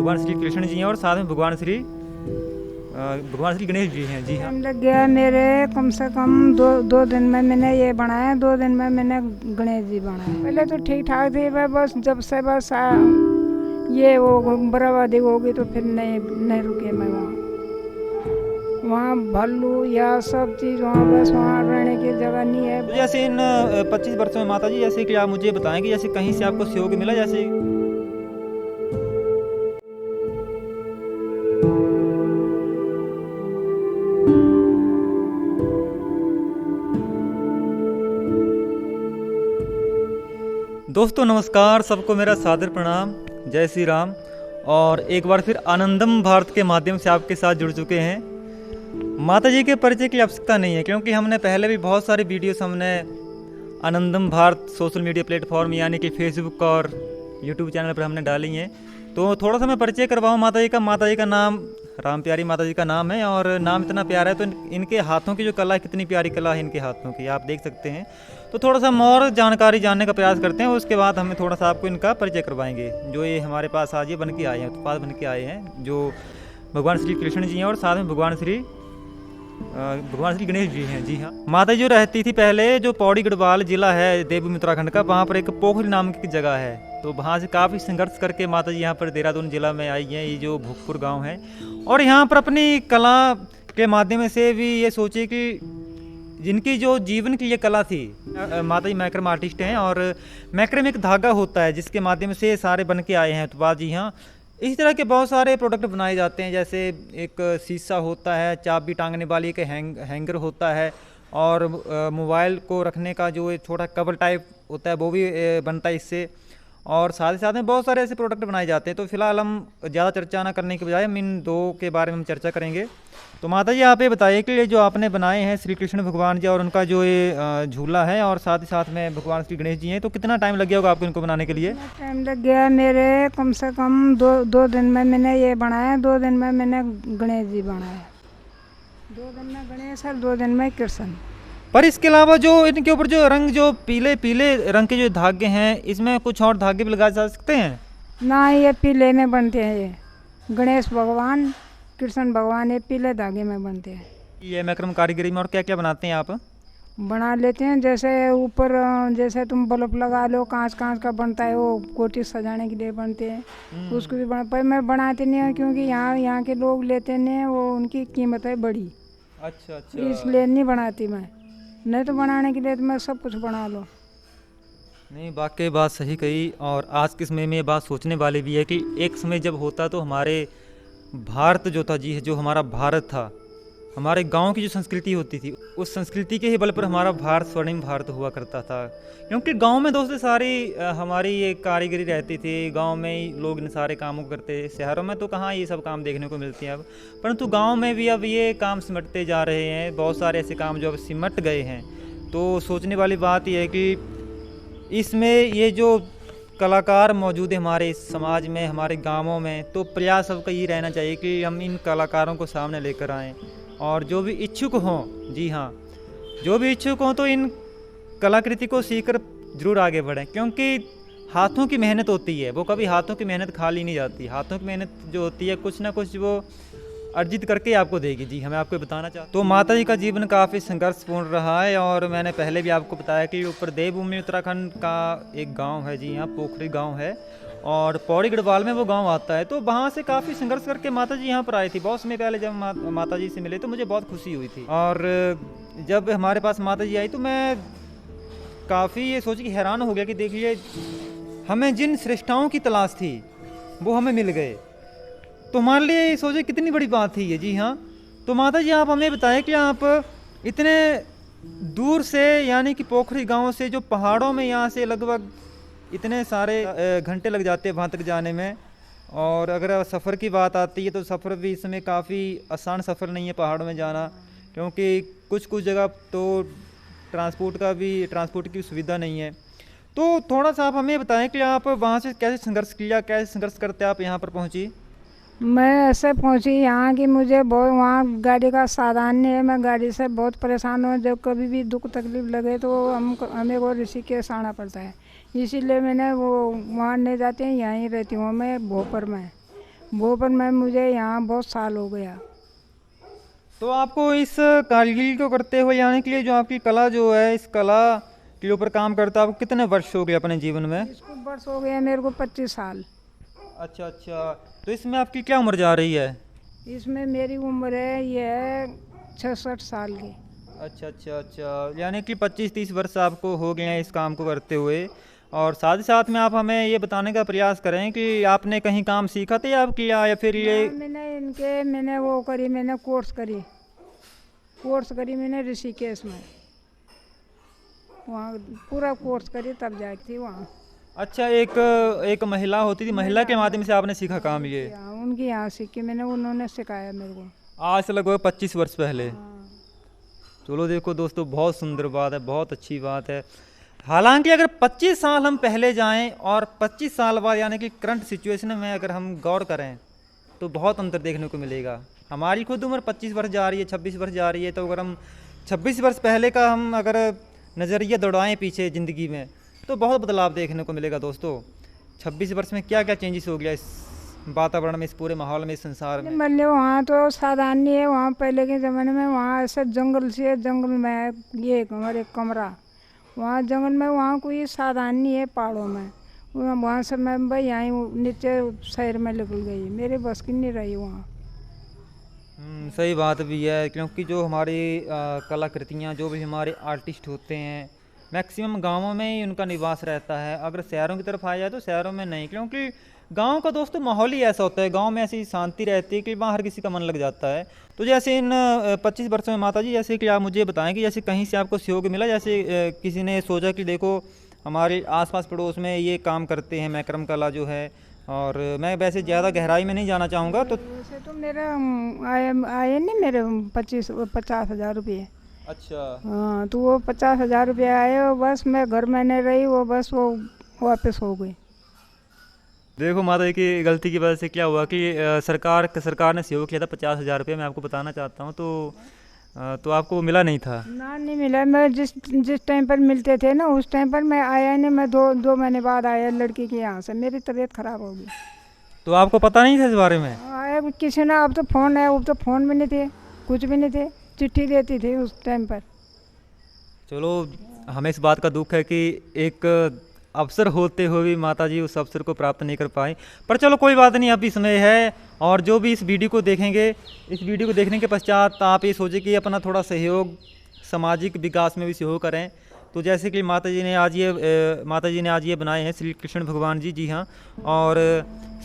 भगवान श्री कृष्ण जी हैं और साथ में भगवान श्री गणेश जी हैं। जी हाँ। टाइम लग गया मेरे कम से कम दो दिन में मैंने ये बनाया, 2 दिन में मैंने गणेश जी बनाए। पहले तो ठीक ठाक थी, बस जब से ये वो बर्बादी होगी तो फिर नहीं रुके मैं वहाँ भालू या सब चीज़ वहाँ, बस वहाँ रहने की जगह नहीं है। तो जैसे इन 25 वर्षों में माता जी, जैसे कि आप मुझे बताएं कि जैसे कहीं से आपको सहयोग मिला, जैसे दोस्तों नमस्कार, सबको मेरा सादर प्रणाम, जय श्री राम। और एक बार फिर आनंदम भारत के माध्यम से आपके साथ जुड़ चुके हैं। माता जी के परिचय की आवश्यकता नहीं है, क्योंकि हमने पहले भी बहुत सारी वीडियोस हमने आनंदम भारत सोशल मीडिया प्लेटफॉर्म यानी कि फेसबुक और यूट्यूब चैनल पर हमने डाली हैं। तो थोड़ा सा मैं परिचय करवाऊँ माता जी का। माता जी का नाम राम प्यारी माता जी का नाम है, और नाम इतना प्यारा है तो इनके हाथों की जो कला है, कितनी प्यारी कला है इनके हाथों की, आप देख सकते हैं। तो थोड़ा सा हम और जानकारी जानने का प्रयास करते हैं, उसके बाद हमें थोड़ा सा आपको इनका परिचय करवाएंगे। जो ये हमारे पास आज ये बन के आए हैं, उत्पाद बन के आए हैं, जो भगवान श्री कृष्ण जी हैं और साथ में भगवान श्री गणेश जी हैं। जी हाँ। माता जी जो रहती थी पहले, जो पौड़ी गढ़वाल जिला है देवभूमि उत्तराखंड का, वहाँ पर एक पोखरी नाम की जगह है। तो वहाँ से काफ़ी संघर्ष करके माता जी यहाँ पर देहरादून जिला में आई हैं, ये जो भूखपुर गांव है। और यहाँ पर अपनी कला के माध्यम से भी ये सोचे कि जिनकी जो जीवन की ये कला थी, माता जी मैक्रम आर्टिस्ट हैं, और मैक्रम एक धागा होता है जिसके माध्यम से सारे बन के आए हैं उत्पाद। जी हाँ। इस तरह के बहुत सारे प्रोडक्ट बनाए जाते हैं, जैसे एक शीशा होता है, चाबी टांगने वाली एक हैंगर होता है, और मोबाइल को रखने का जो एक छोटा कवर टाइप होता है वो भी बनता है इससे। और साथ ही साथ में बहुत सारे ऐसे प्रोडक्ट बनाए जाते हैं। तो फिलहाल हम ज़्यादा चर्चा ना करने के बजाय हम इन दो के बारे में हम चर्चा करेंगे। तो माता जी आप ये बताइए कि ये जो आपने बनाए हैं श्री कृष्ण भगवान जी और उनका जो ये झूला है, और साथ ही साथ में भगवान श्री गणेश जी हैं, तो कितना टाइम लग गया होगा आपको इनको बनाने के लिए? टाइम लग गया मेरे कम से कम दो दिन में मैंने ये बनाया, 2 दिन में मैंने गणेश जी बनाए। 2 दिन में गणेश और 2 दिन में कृष्ण। पर इसके अलावा जो इनके ऊपर जो रंग, जो पीले पीले रंग के जो धागे हैं, इसमें कुछ और धागे भी लगाए जा सकते हैं ना? ये पीले में बनते हैं, ये गणेश भगवान कृष्ण भगवान ये पीले धागे में बनते हैं। ये मैक्रम कारीगरी में और क्या क्या बनाते हैं आप? बना लेते हैं, जैसे ऊपर जैसे तुम बल्ब लगा लो, कांच का बनता है, वो कोठी सजाने के लिए बनते हैं, उसको भी पर मैं बनाती नहीं हूँ, क्योंकि यहाँ के लोग लेते नहीं हैं, वो उनकी कीमत है बड़ी। अच्छा। इसलिए नहीं बनाती मैं, नहीं तो बनाने के लिए तो मैं सब कुछ बना लो। नहीं, वाकई बात सही कही। और आज के समय में ये बात सोचने वाली भी है कि एक समय जब होता तो हमारे भारत जो था, जी जो हमारा भारत था, हमारे गांव की जो संस्कृति होती थी, उस संस्कृति के ही बल पर हमारा भारत स्वर्णिम भारत हुआ करता था। क्योंकि गांव में दोस्तों सारी हमारी ये कारीगरी रहती थी, गांव में ही लोग इन सारे कामों को करते। शहरों में तो कहाँ ये सब काम देखने को मिलते हैं अब, परंतु गांव में भी अब ये काम सिमटते जा रहे हैं। बहुत सारे ऐसे काम जो अब सिमट गए हैं। तो सोचने वाली बात यह है कि इसमें ये जो कलाकार मौजूद है हमारे इस समाज में, हमारे गाँवों में, तो प्रयास सबका ये रहना चाहिए कि हम इन कलाकारों को सामने लेकर आएँ, और जो भी इच्छुक हों, जी हाँ, जो भी इच्छुक हों तो इन कलाकृति को सीखकर जरूर आगे बढ़ें। क्योंकि हाथों की मेहनत होती है, वो कभी हाथों की मेहनत खाली नहीं जाती। हाथों की मेहनत जो होती है, कुछ ना कुछ वो अर्जित करके आपको देगी। जी हमें आपको बताना चाहते। तो माता जी का जीवन काफ़ी संघर्षपूर्ण रहा है, और मैंने पहले भी आपको बताया कि ऊपर देवभूमि उत्तराखंड का एक गाँव है, जी यहाँ पोखरी गाँव है, और पौड़ी गढ़वाल में वो गांव आता है। तो वहाँ से काफ़ी संघर्ष करके माता जी यहाँ पर आई थी। बहुत समय पहले जब माता जी से मिले तो मुझे बहुत खुशी हुई थी, और जब हमारे पास माता जी आई तो मैं काफ़ी ये सोच के हैरान हो गया कि देखिए, हमें जिन श्रेष्ठाओं की तलाश थी वो हमें मिल गए। तो हमारे लिए ये सोचे कितनी बड़ी बात थी ये। जी हाँ। तो माता जी आप हमें बताएं कि आप इतने दूर से, यानी कि पोखरी गाँव से, जो पहाड़ों में, यहाँ से लगभग इतने सारे घंटे लग जाते हैं वहाँ तक जाने में। और अगर सफ़र की बात आती है तो सफ़र भी इसमें काफ़ी आसान सफ़र नहीं है पहाड़ों में जाना, क्योंकि कुछ जगह तो ट्रांसपोर्ट की सुविधा नहीं है। तो थोड़ा सा आप हमें बताएं कि आप वहाँ से कैसे संघर्ष किया, कैसे संघर्ष करते आप यहाँ पर पहुँची? मैं ऐसे पहुंची यहाँ कि मुझे बहुत, वहाँ गाड़ी का साधन नहीं है, मैं गाड़ी से बहुत परेशान हूँ। जब कभी भी दुख तकलीफ लगे तो हमें वो ऋषिकेश आना पड़ता है, इसीलिए मैंने वो वहाँ नहीं जाते हैं, यहीं रहती हूँ मैं भोपर में। भोपाल में मुझे यहाँ बहुत साल हो गया। तो आपको इस कारीगरी को करते हुए यानी कि ये जो आपकी कला जो है, इस कला के ऊपर काम करता आपको कितने वर्ष हो गए अपने जीवन में? इसको वर्ष हो गया मेरे को 25 साल। अच्छा अच्छा, तो इसमें आपकी क्या उम्र जा रही है? इसमें मेरी उम्र है ये 66 साल की। अच्छा अच्छा अच्छा, यानी कि 25-30 वर्ष आपको हो गए हैं इस काम को करते हुए। और साथ ही साथ में आप हमें ये बताने का प्रयास करें कि आपने कहीं काम सीखा था या आप किया, या फिर ये मैंने वो करी, मैंने कोर्स करी मैंने ऋषिकेश में, वहाँ पूरा कोर्स करी तब जाती थी वहाँ। अच्छा, एक महिला होती थी, महिला के माध्यम से आपने सीखा काम ये? उनकी यहाँ सीखी मैंने, उन्होंने सिखाया मेरे को। आज से लगभग 25 वर्ष पहले। हाँ। चलो देखो दोस्तों, बहुत सुंदर बात है, बहुत अच्छी बात है। हालांकि अगर 25 साल हम पहले जाएं और 25 साल बाद यानी कि करंट सिचुएशन में अगर हम गौर करें तो बहुत अंतर देखने को मिलेगा। हमारी खुद उम्र 25 वर्ष जा रही है, 26 वर्ष जा रही है, तो अगर हम 26 वर्ष पहले का हम अगर नज़रिया दौड़ाएं पीछे ज़िंदगी में तो बहुत बदलाव देखने को मिलेगा दोस्तों। 26 वर्ष में क्या क्या चेंजेस हो गया इस वातावरण में, इस पूरे माहौल में, इस संसार में। मतलब वहाँ तो साधारण नहीं है, वहाँ पहले के ज़माने में वहाँ ऐसे जंगल में ये हमारे कमरा, वहाँ जंगल में, वहाँ कोई साधारण नहीं है पहाड़ों में। वहाँ से मैं भाई यहाँ नीचे शहर में निकल गई, मेरे बस की नहीं रही वहाँ। सही बात भी है, क्योंकि जो हमारी कलाकृतियाँ, जो भी हमारे आर्टिस्ट होते हैं, मैक्सिमम गांवों में ही उनका निवास रहता है। अगर शहरों की तरफ आया जाए तो शहरों में नहीं, क्योंकि गांव का दोस्तों माहौल ही ऐसा होता है, गांव में ऐसी शांति रहती है कि वहाँ हर किसी का मन लग जाता है। तो जैसे इन 25 वर्षों में माता जी, जैसे कि आप मुझे बताएं कि जैसे कहीं से आपको सहयोग मिला, जैसे किसी ने सोचा कि देखो हमारे आसपास पड़ोस में ये काम करते हैं मैक्रम कला जो है, और मैं वैसे ज़्यादा गहराई में नहीं जाना चाहूँगा तो। वैसे तो मेरा आए नहीं मेरे 50,000 रुपये। अच्छा। हाँ, तो वो 50,000 रुपये आए और बस मैं घर में नहीं रही, वो बस वो वापस हो गई। देखो माता जी की गलती की वजह से क्या हुआ कि सरकार ने सहयोग किया था 50,000 रुपये, मैं आपको बताना चाहता हूँ। तो आपको मिला नहीं था? ना, नहीं मिला। मैं जिस टाइम पर मिलते थे ना उस टाइम पर मैं आया नहीं, मैं दो महीने बाद आया लड़की के यहाँ से, मेरी तबीयत खराब हो गई। तो आपको पता नहीं था इस बारे में? आया किसी ने, अब तो फ़ोन है, अब तो फ़ोन भी नहीं थे, कुछ भी नहीं थे, चिट्ठी देती थी उस टाइम पर। चलो, हमें इस बात का दुख है कि एक अवसर होते हुए भी माता जी उस अवसर को प्राप्त नहीं कर पाई, पर चलो कोई बात नहीं, अभी समय है। और जो भी इस वीडियो को देखेंगे, इस वीडियो को देखने के पश्चात आप ये सोचें कि अपना थोड़ा सहयोग सामाजिक विकास में भी सहयोग करें। तो जैसे कि माता जी ने आज ये बनाए हैं श्री कृष्ण भगवान जी, जी हाँ, और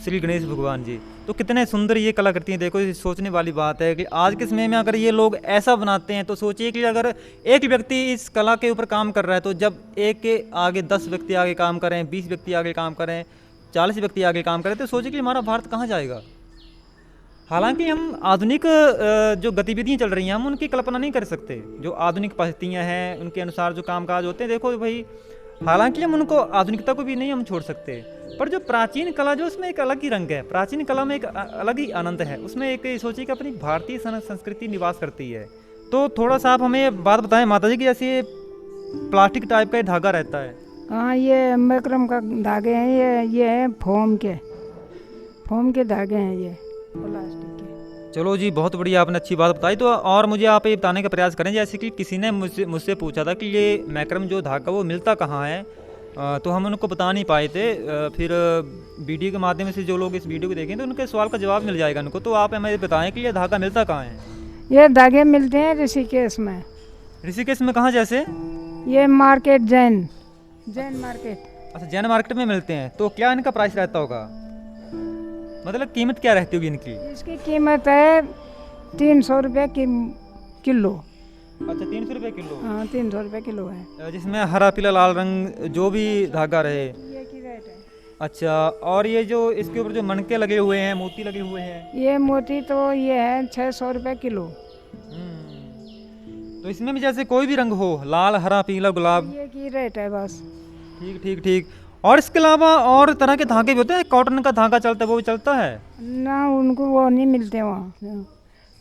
श्री गणेश भगवान जी, तो कितने सुंदर ये कलाकृति हैं। देखो, ये सोचने वाली बात है कि आज के समय में अगर ये लोग ऐसा बनाते हैं तो सोचिए कि अगर एक व्यक्ति इस कला के ऊपर काम कर रहा है तो जब एक के आगे 10 व्यक्ति आगे काम करें, 20 व्यक्ति आगे काम करें, 40 व्यक्ति आगे काम करें, तो सोचिए कि हमारा भारत कहाँ जाएगा। हालांकि हम आधुनिक जो गतिविधियाँ चल रही हैं हम उनकी कल्पना नहीं कर सकते, जो आधुनिक परिस्थितियाँ हैं उनके अनुसार जो कामकाज होते हैं। देखो भाई, हालांकि हम उनको आधुनिकता को भी नहीं हम छोड़ सकते, पर जो प्राचीन कला जो उसमें एक अलग ही रंग है, प्राचीन कला में एक अलग ही आनंद है, उसमें एक सोचिए कि अपनी भारतीय संस्कृति निवास करती है। तो थोड़ा सा आप हमें बात बताएं माता जी कि जैसे प्लास्टिक टाइप का ये धागा रहता है। हाँ, ये मैक्रम का धागे हैं, ये है फोम के धागे हैं, ये प्लास्टिक के। चलो जी, बहुत बढ़िया, आपने अच्छी बात बताई। तो और मुझे आप ये बताने का प्रयास करें, जैसे कि किसी ने मुझसे पूछा था कि ये मैक्रम जो धागा वो मिलता कहाँ है, तो हम उनको बता नहीं पाए थे। फिर वीडियो के माध्यम से जो लोग इस वीडियो को देखें तो उनके सवाल का जवाब मिल जाएगा उनको। तो आप हमें बताएं कि ये धागा मिलता कहाँ है? ये धागे मिलते हैं ऋषिकेश में। ऋषिकेश में कहाँ? जैसे ये मार्केट, जैन मार्केट। अच्छा, जैन मार्केट में मिलते हैं। तो क्या इनका प्राइस रहता होगा, मतलब कीमत क्या रहती होगी इनकी? इसकी कीमत है 300 रुपये किलो। अच्छा, 300 रुपये किलो? हाँ, 300 रुपये किलो है। जिसमें हरा पीला लाल रंग जो भी धागा रहे, ये की रेट है। अच्छा, और ये जो इसके ऊपर जो मनके लगे हुए हैं, मोती लगे हुए हैं, ये मोती तो ये है 600 रुपये किलो। तो इसमें भी जैसे कोई भी रंग हो, लाल हरा पीला गुलाब, ये की रेट है बस। ठीक ठीक ठीक। और इसके अलावा और तरह के धागे भी होते हैं, कॉटन का धागा चलता है वो भी चलता है ना? उनको वो नहीं मिलते वहाँ,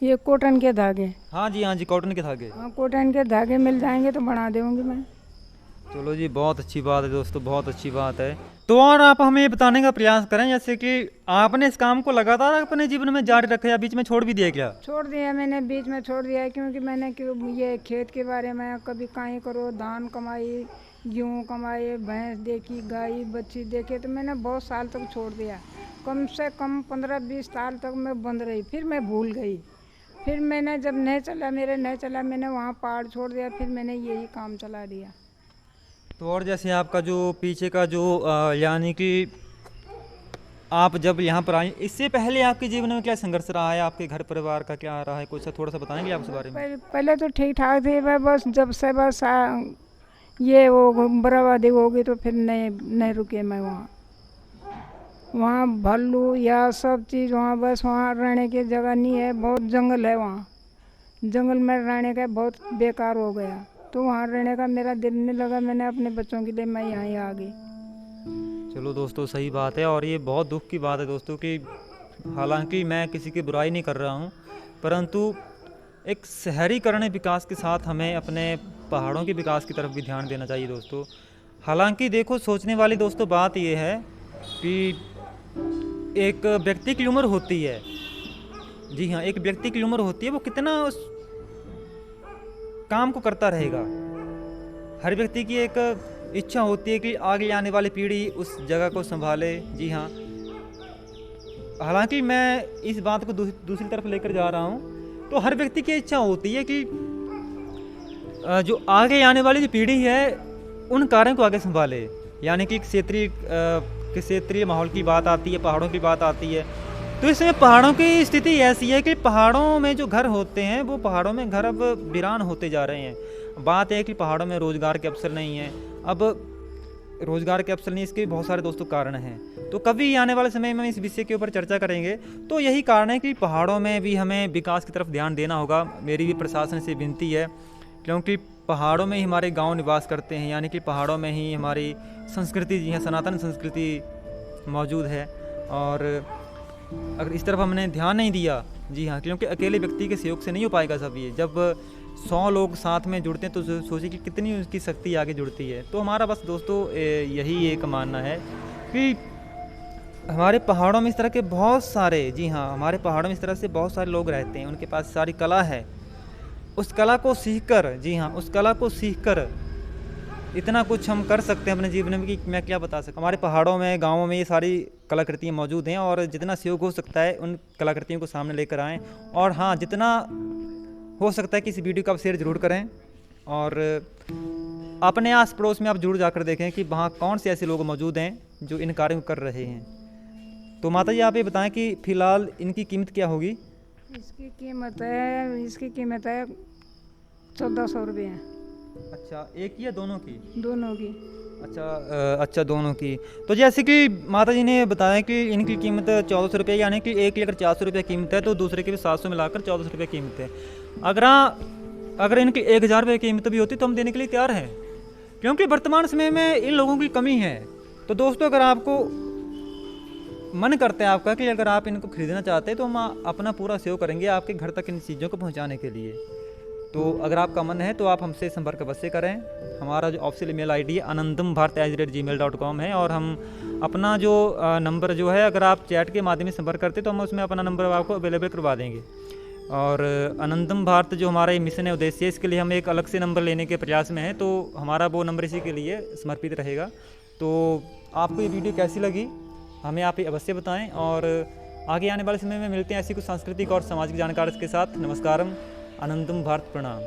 ये कॉटन के धागे। हाँ जी, कॉटन के धागे। हाँ, कॉटन के धागे मिल जाएंगे तो बना दूँगी मैं। चलो जी, बहुत अच्छी बात है दोस्तों, बहुत अच्छी बात है। तो और आप हमें ये बताने का प्रयास करें जैसे कि आपने इस काम को लगातार अपने जीवन में जारी रखा या बीच में छोड़ भी दिया क्या? छोड़ दिया मैंने, बीच में छोड़ दिया है, क्योंकि मैंने ये खेत के बारे में कभी कहीं करो, धान कमाई, गेहूँ कमाए, भैंस देखी, गाय बच्ची देखे, तो मैंने बहुत साल तक छोड़ दिया। कम से कम 15-20 साल तक मैं बंद रही, फिर मैं भूल गई। फिर मैंने जब नहीं चला, मैंने वहाँ पहाड़ छोड़ दिया, फिर मैंने यही काम चला दिया। तो और जैसे आपका जो पीछे का जो यानी कि आप जब यहाँ पर आई, इससे पहले आपके जीवन में क्या संघर्ष रहा है, आपके घर परिवार का क्या रहा है, कुछ थोड़ा सा बताएंगे आप उस बारे में? पहले तो ठीक ठाक थे, बस जब से ये वो बर्बादी हो गई तो फिर नहीं रुके मैं वहाँ। वहाँ भालू या सब चीज़, वहाँ बस वहाँ रहने की जगह नहीं है, बहुत जंगल है वहाँ। जंगल में रहने का बहुत बेकार हो गया, तो वहाँ रहने का मेरा दिल नहीं लगा। मैंने अपने बच्चों के लिए मैं यहाँ आ गई। चलो दोस्तों, सही बात है और ये बहुत दुख की बात है दोस्तों कि हालांकि मैं किसी की बुराई नहीं कर रहा हूँ, परंतु एक शहरीकरण विकास के साथ हमें अपने पहाड़ों के विकास की तरफ भी ध्यान देना चाहिए दोस्तों। हालांकि देखो, सोचने वाली दोस्तों बात ये है कि एक व्यक्ति की उम्र होती है, जी हाँ, एक व्यक्ति की उम्र होती है, वो कितना उस काम को करता रहेगा। हर व्यक्ति की एक इच्छा होती है कि आगे आने वाली पीढ़ी उस जगह को संभाले, जी हाँ। हालांकि मैं इस बात को दूसरी तरफ लेकर जा रहा हूँ, तो हर व्यक्ति की इच्छा होती है कि जो आगे आने वाली जो पीढ़ी है उन कार्यों को आगे संभाले। यानी कि क्षेत्रीय माहौल की बात आती है, पहाड़ों की बात आती है, तो इसमें पहाड़ों की स्थिति ऐसी है कि पहाड़ों में जो घर होते हैं वो पहाड़ों में घर अब वीरान होते जा रहे हैं। बात है कि पहाड़ों में रोज़गार के अवसर नहीं हैं। अब रोज़गार के अवसर नहीं, इसके बहुत सारे दोस्तों कारण हैं, तो कभी आने वाले समय में इस विषय के ऊपर चर्चा करेंगे। तो यही कारण है कि पहाड़ों में भी हमें विकास की तरफ ध्यान देना होगा। मेरी भी प्रशासन से विनती है, क्योंकि पहाड़ों में ही हमारे गांव निवास करते हैं, यानी कि पहाड़ों में ही हमारी संस्कृति, जी हाँ, सनातन संस्कृति मौजूद है। और अगर इस तरफ हमने ध्यान नहीं दिया, जी हाँ, क्योंकि अकेले व्यक्ति के सहयोग से नहीं हो पाएगा सब ये। जब 100 लोग साथ में जुड़ते हैं तो सोचिए कि कितनी उसकी शक्ति आगे जुड़ती है। तो हमारा बस दोस्तों यही एक मानना है कि हमारे पहाड़ों में इस तरह के बहुत सारे, जी हाँ, हमारे पहाड़ों में इस तरह से बहुत सारे लोग रहते हैं, उनके पास सारी कला है। उस कला को सीखकर, जी हाँ, उस कला को सीखकर इतना कुछ हम कर सकते हैं अपने जीवन में कि मैं क्या बता सकता। हमारे पहाड़ों में, गाँवों में ये सारी कलाकृतियाँ मौजूद हैं और जितना सहयोग हो सकता है उन कलाकृतियों को सामने लेकर आएँ। और हाँ, जितना हो सकता है कि इस वीडियो को आप शेयर ज़रूर करें और अपने आस पड़ोस में आप जरूर जाकर देखें कि वहाँ कौन से ऐसे लोग मौजूद हैं जो इन कार्यों को कर रहे हैं। तो माता जी, आप ये बताएं कि फ़िलहाल इनकी कीमत क्या होगी? इसकी कीमत है 1400 रुपये। अच्छा, एक ही या दोनों की? दोनों की। अच्छा, दोनों की। तो जैसे कि माता जी ने बताया कि इनकी कीमत 1400 रुपये, यानी कि एक की अगर 400 रुपये कीमत है तो दूसरे की भी 700 मिलाकर 1400 रुपये कीमत है। अगर इनकी 1000 रुपये कीमत भी होती तो हम देने के लिए तैयार हैं, क्योंकि वर्तमान समय में इन लोगों की कमी है। तो दोस्तों, अगर आपको मन करता है आपका कि अगर आप इनको खरीदना चाहते हैं तो हम अपना पूरा सहयोग करेंगे आपके घर तक इन चीज़ों को पहुँचाने के लिए। तो अगर आपका मन है तो आप हमसे संपर्क अवश्य करें। हमारा जो ऑफिशियल ईमेल आईडी है anandambharat@gmail.com है, और हम अपना जो नंबर जो है, अगर आप चैट के माध्यम से संपर्क करते तो हम उसमें अपना नंबर आपको अवेलेबल करवा देंगे। और आनंदम भारत जो हमारा मिशन है, उद्देश्य है, इसके लिए हम एक अलग से नंबर लेने के प्रयास में हैं, तो हमारा वो नंबर इसी के लिए समर्पित रहेगा। तो आपको ये वीडियो कैसी लगी हमें आप अवश्य बताएं, और आगे आने वाले समय में मिलते हैं ऐसी कुछ सांस्कृतिक और सामाजिक जानकारी के साथ। नमस्कारम, आनंदम भारत, प्रणाम।